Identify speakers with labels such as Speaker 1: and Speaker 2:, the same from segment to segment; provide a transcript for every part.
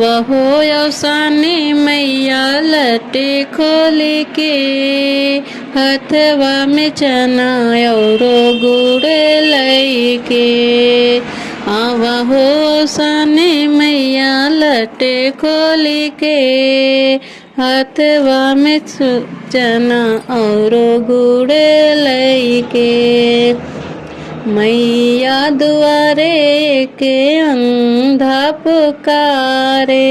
Speaker 1: आवहो अवसानी मैया लटे खोली के, हथवा में चना और गुड़ लई के। आवहो अवसानी मैया लटे खोली के, हथवा में चना और गुड़ लई के। मैया दुआरे के अंधा पुकारे,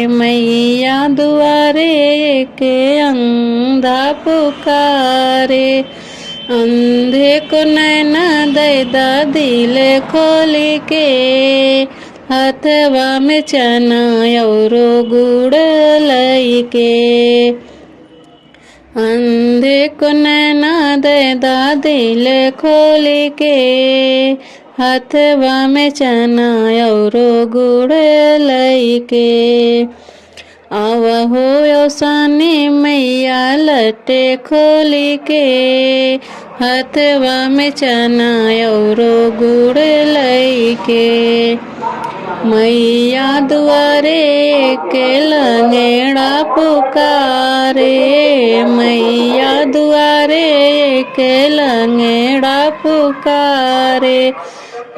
Speaker 1: मैया दुआरे के अंधा पुकारे। अंधे को नैना दे दिल खोली के, हथवा में चना और गुड़ लई के। अंधे को नैना दे दिल खोली के, हथवा में चना और गुड़ लई के। आवहो अवसानी मैया लटे खोली के, हथवा में चना और गुड़ लई के। मैया दुआरे के लंगड़ा पुकारे, मैया दुआरे के लंगड़ा पुकारे।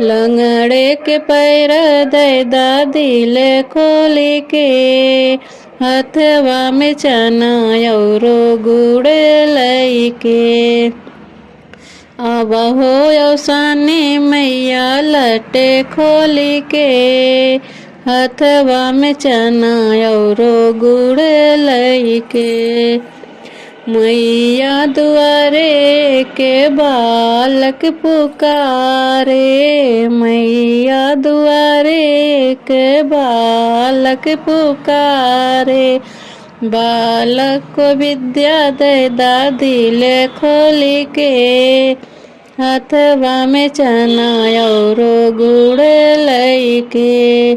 Speaker 1: लंगड़े के पैर दे दिल खोली के, हथवा में चना और गुड़ लई के। आवहो अवसानी मैया लटे खोली के, हथवा में चना और गुड़ लई के। मैया दुआरे के बालक पुकारे, मैया दुआरे के बालक पुकारे। बालक को विद्या दे दिल खोली के, हथवा में चना और गुड़ लई के।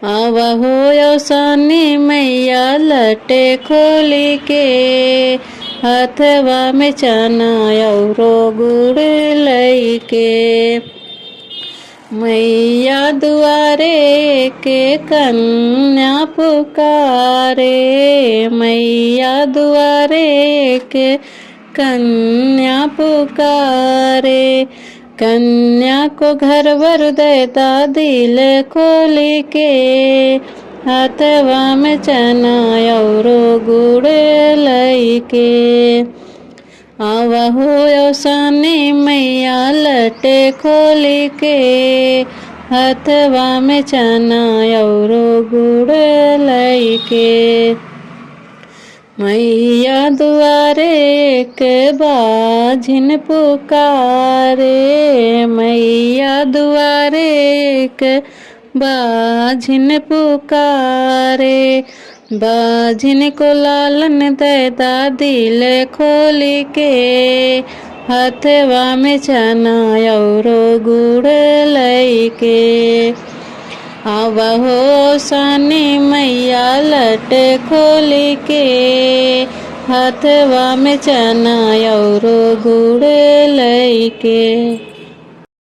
Speaker 1: आवहो अवसानी मैया लटे खोली के, हथवा में चना और गुड़ लई के। मैया दुआरे के कन्या पुकारे, मैया दुआरे के कन्या पुकारे। कन्या को घर वर देता दिल खोली के, हथवा में चना और गुड़ लई के। आवहो अवसानी मैया लटे खोली के, हथवा में चना और गुड़ लई के। मैया दुआरे के बाझिन पुकारे, मैया दुआरे के बाझिन पुकारे। बाझिन को लालन दे दिल खोली के, हथवा में चना और गुड़ लई के। आवहो अवसानी मैया लटे खोली के, हथवा में चना और गुड़ लई के।